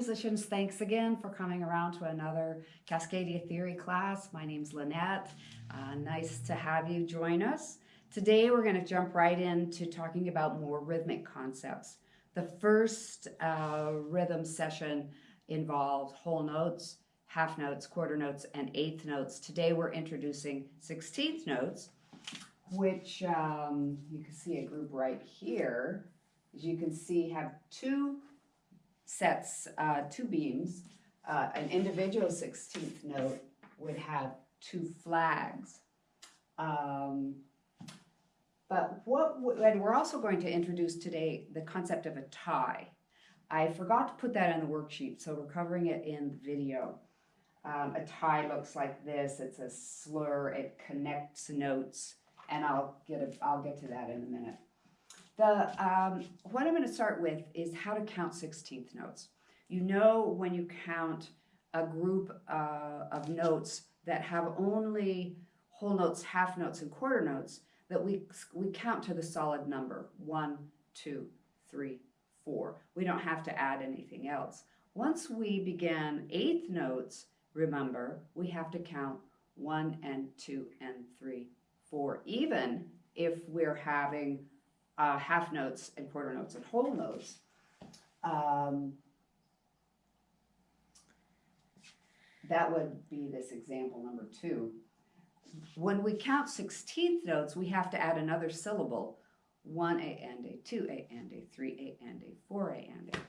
musicians, thanks again for coming around to another Cascadia Theory class. My name's Lynette. Nice to have you join us. Today we're going to jump right into talking about more rhythmic concepts. The first rhythm session involved whole notes, half notes, quarter notes, and eighth notes. Today we're introducing 16th notes, which you can see a group right here. As you can see, have two sets, two beams. An individual 16th note would have two flags. And we're also going to introduce today the concept of a tie. I forgot to put that in the worksheet, so we're covering it in the video. A tie looks like this. It's a slur. It connects notes, and I'll get to that in a minute. What I'm going to start with is how to count 16th notes. You know, when you count a group of notes that have only whole notes, half notes, and quarter notes, that we count to the solid number 1, 2, 3, 4. We don't have to add anything else. Once we begin eighth notes, remember, we have to count 1 and 2 and 3, 4, even if we're having half notes and quarter notes and whole notes. That would be this example number 2. When we count 16th notes, we have to add another syllable. 1A and A, 2A and A, 3A and A, 4A and A.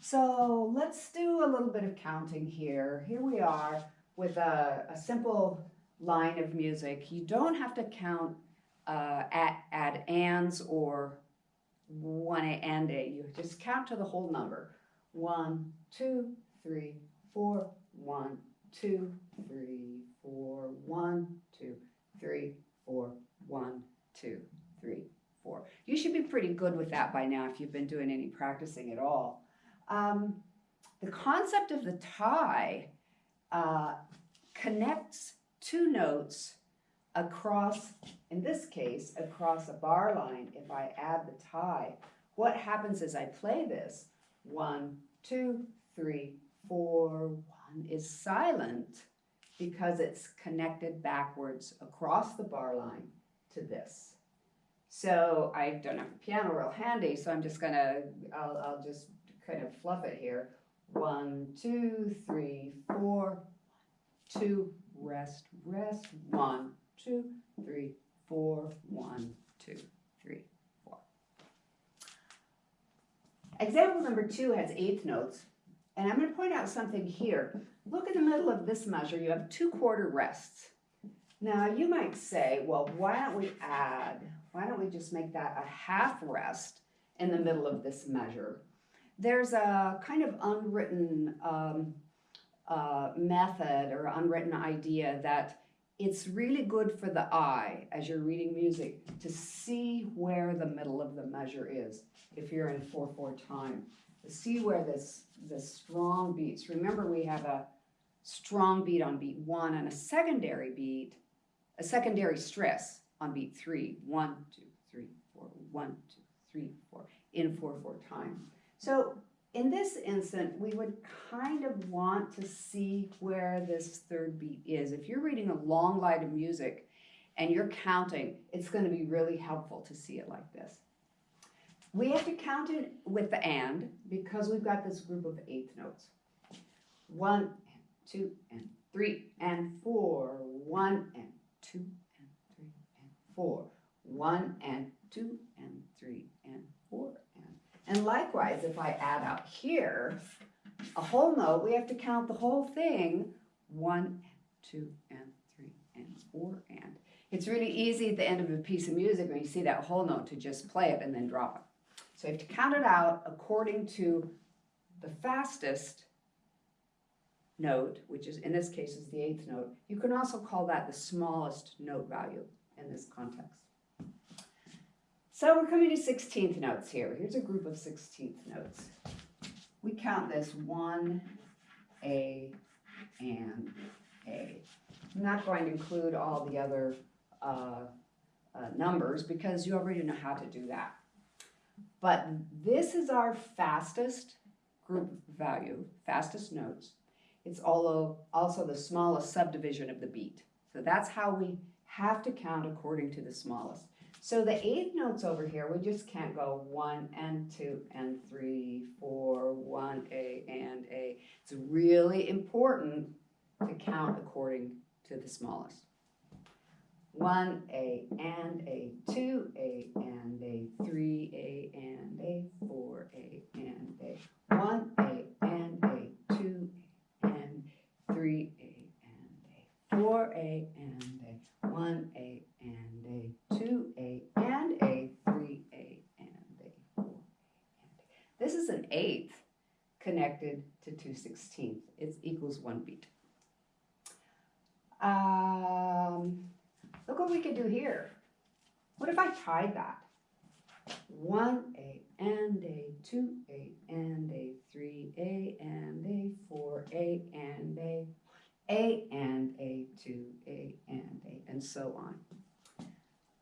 So let's do a little bit of counting here. Here we are with a simple line of music. You don't have to count add ands or 1A and A. You just count to the whole number. 1, 2, 3, 4, 1, 2, 3, 4, 1, 2, 3, 4, 1, 2, 3, 4. You should be pretty good with that by now if you've been doing any practicing at all. The concept of the tie connects two notes across, in this case, across a bar line. If I add the tie, what happens is I play this. 1, 2, 3, 4, 1 is silent because it's connected backwards across the bar line to this. So I don't have the piano real handy, so I'm just gonna, I'll just kind of fluff it here. 1, 2, 3, 4, 2, rest, rest, 1, 2, 3, 4, 1, 2, 3, 4. Example number 2 has eighth notes, and I'm going to point out something here. Look in the middle of this measure, you have 2 quarter rests. Now you might say, well, why don't we just make that a half rest in the middle of this measure? There's a kind of unwritten method or unwritten idea that it's really good for the eye as you're reading music to see where the middle of the measure is if you're in 4/4 time. To see where the strong beats. Remember, we have a strong beat on beat 1 and a secondary stress on beat 3. 1, 2, 3, 4, 1, 2, 3, 4 in 4/4 time. So in this instant, we would kind of want to see where this third beat is. If you're reading a long line of music and you're counting, it's going to be really helpful to see it like this. We have to count it with the and because we've got this group of eighth notes. 1 and 2 and 3 and 4. 1 and 2 and 3 and 4. 1 and 2 and 3 and 4 and likewise, if I add out here a whole note, we have to count the whole thing. 1 and 2 and 3 and 4 and. It's really easy at the end of a piece of music when you see that whole note to just play it and then drop it. So you have to count it out according to the fastest note, which is in this case is the eighth note. You can also call that the smallest note value in this context. So we're coming to 16th notes here. Here's a group of 16th notes. We count this 1, A, and A. I'm not going to include all the other numbers because you already know how to do that. But this is our fastest group value, fastest notes. It's also the smallest subdivision of the beat. So that's how we have to count according to the smallest. So the eighth notes over here, we just can't go 1 and 2 and 3, 4, 1, A, and A. It's really important to count according to the smallest. 1A and A, 2A and A, 3A and A, 4A and A, 1A and A, 2A and 3A and A, 4A and A, 1A and A, 2A and A, 3A and A, 4A and A. This is an eighth connected to 2/16. It equals 1 beat. Look what we could do here. What if I tied that? 1A and A, 2A and A, 3A and A, 4A and A and A, 2A and A, and so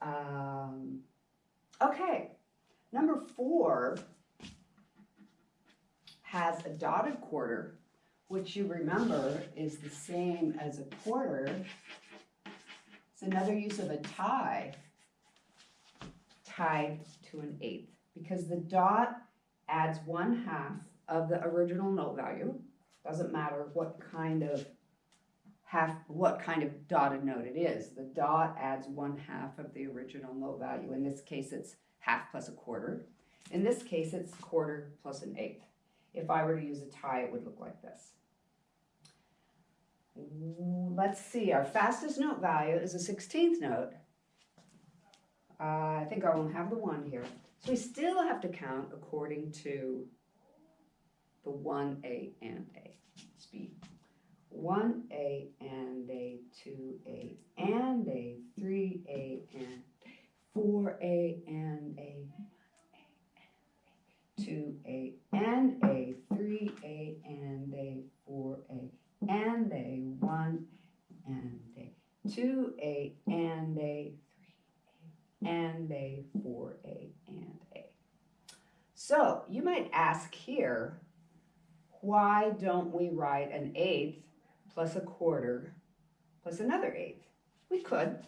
on. Okay, number 4 has a dotted quarter, which you remember is the same as a quarter. It's another use of a tie tied to an eighth, because the dot adds 1/2 of the original note value. Doesn't matter what kind of dotted note it is. The dot adds 1/2 of the original note value. In this case, it's half plus a quarter. In this case, it's quarter plus an eighth. If I were to use a tie, it would look like this. Let's see, our fastest note value is a 16th note. I think I won't have the 1 here. So we still have to count according to the 1A and A speed. 1A and A, 2A and A, 3A and 4A and A, 2A and A, 3A and A, 4A and A, 1 and A, 2A and A, 3A and A, 4A and A. So you might ask here, why don't we write an eighth plus a quarter plus another eighth? We could.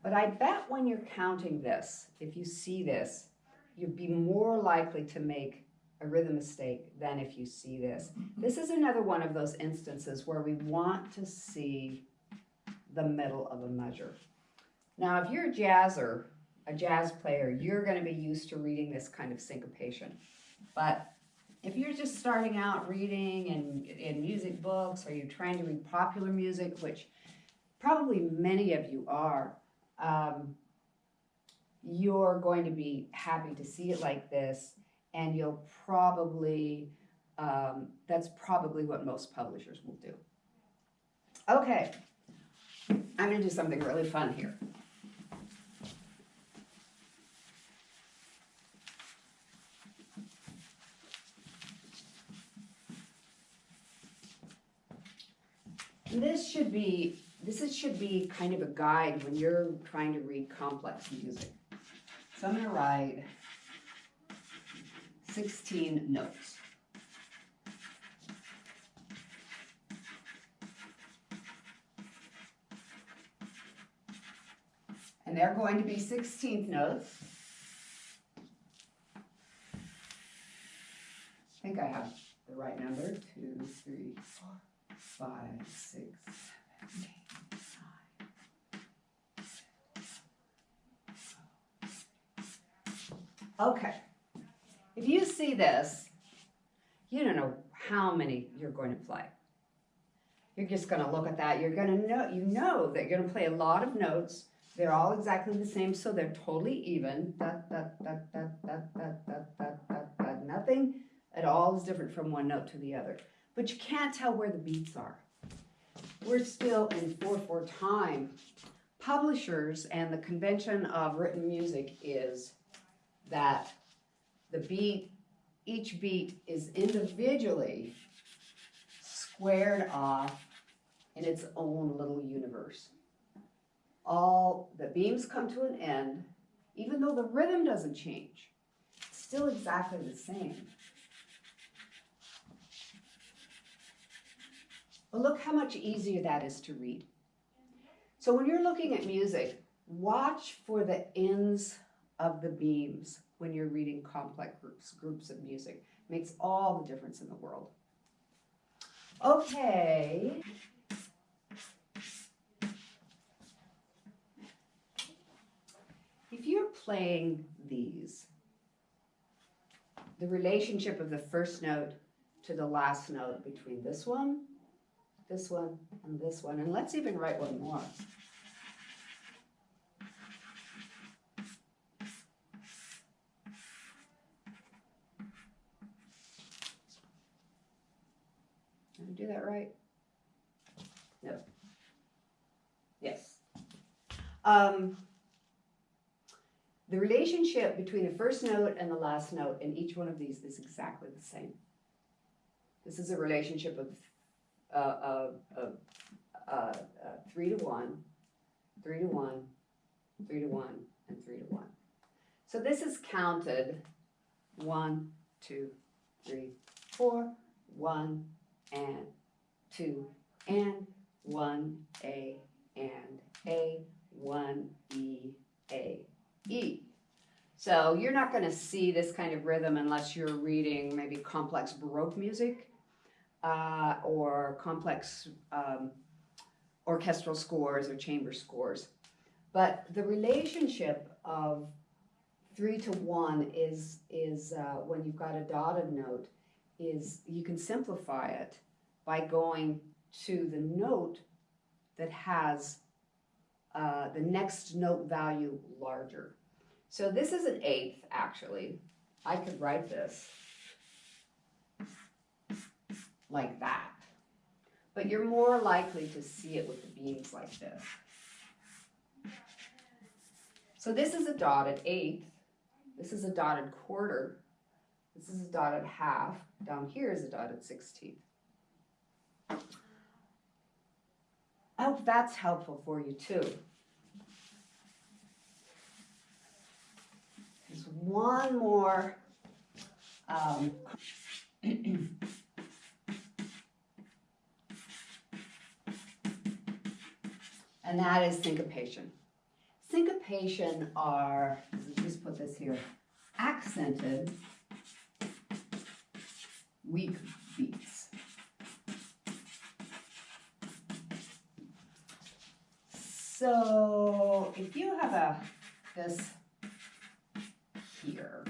But I bet when you're counting this, if you see this, you'd be more likely to make a rhythm mistake than if you see this. This is another one of those instances where we want to see the middle of a measure. Now, if you're a jazzer, a jazz player, you're going to be used to reading this kind of syncopation. But if you're just starting out reading in music books, or you're trying to read popular music, which probably many of you are, you're going to be happy to see it like this, and you'll probably, that's probably what most publishers will do. Okay, I'm going to do something really fun here. This should be kind of a guide when you're trying to read complex music. So I'm going to write 16 notes. And they're going to be 16th notes. I think I have the right number. 2, 3, 4, 5, 6, 7, 8, 9. Okay. If you see this, you don't know how many you're going to play. You're just going to look at that. You're going to know, you know that you're going to play a lot of notes. They're all exactly the same, so they're totally even. Nothing at all is different from one note to the other. But you can't tell where the beats are. We're still in 4/4 time. Publishers and the convention of written music is that the beat, each beat is individually squared off in its own little universe. all the beams come to an end, even though the rhythm doesn't change. It's still exactly the same. But look how much easier that is to read. So when you're looking at music, watch for the ends of the beams when you're reading complex groups of music. It makes all the difference in the world. Okay. If you're playing these, the relationship of the first note to the last note between this one, and this one, and let's even write one more. Did I do that right? No. Yes. The relationship between the first note and the last note in each one of these is exactly the same. This is a relationship of 3 to 1, 3 to 1, 3 to 1, and 3 to 1. So this is counted 1, 2, 3, 4, 1, and 2, and 1, A, and A, 1, E, A, E. So you're not going to see this kind of rhythm unless you're reading maybe complex Baroque music or complex orchestral scores or chamber scores. But the relationship of 3 to 1 is when you've got a dotted note, is you can simplify it by going to the note that has the next note value larger. So this is an eighth, actually. I could write this like that. But you're more likely to see it with the beams like this. So this is a dotted eighth. This is a dotted quarter. This is a dotted half. Down here is a dotted 16th. I hope that's helpful for you too. There's one more and that is syncopation. Syncopation are, let's just put this here, accented weak beats. So if you have this here,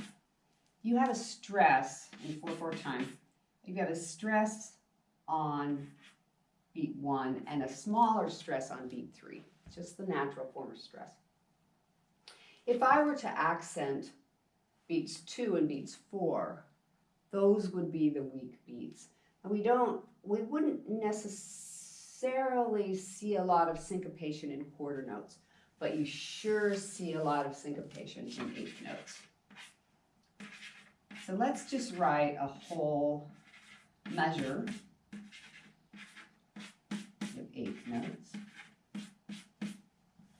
you have a stress in 4/4 time. If you have a stress on beat 1 and a smaller stress on beat 3, just the natural form of stress. If I were to accent beats 2 and beats 4, those would be the weak beats. And we wouldn't necessarily see a lot of syncopation in quarter notes, but you sure see a lot of syncopation in eighth notes. So let's just write a whole measure of eighth notes.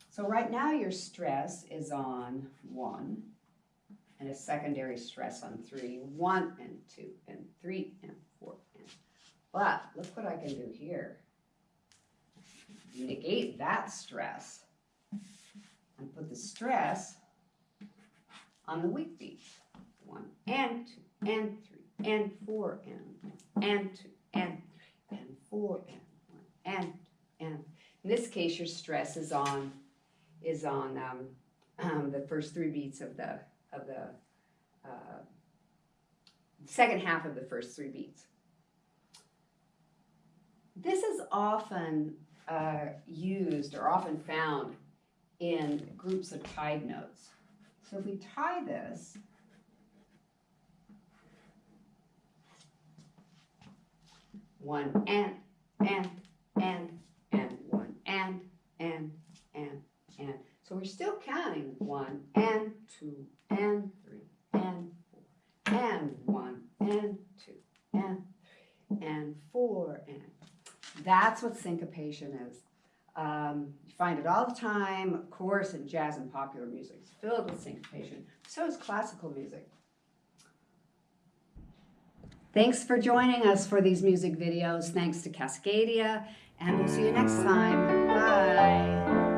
So right now your stress is on 1 and a secondary stress on 3, 1 and 2 and 3 and 4. But look what I can do here. Negate that stress and put the stress on the weak beats. 1 and 2 and 3 and 4 and 2 and 3 and 4 and 1 and. In this case, your stress is on the first 3 beats of the second half of the first 3 beats. This is often used or often found in groups of tied notes. So if we tie this, one and, one and. So we're still counting 1 and 2 and 3 and 4 and 1 and 2 and 3 and 4 and. That's what syncopation is. You find it all the time, of course, in jazz and popular music. It's filled with syncopation. So is classical music. Thanks for joining us for these music videos. Thanks to Cascadia, and we'll see you next time. Bye.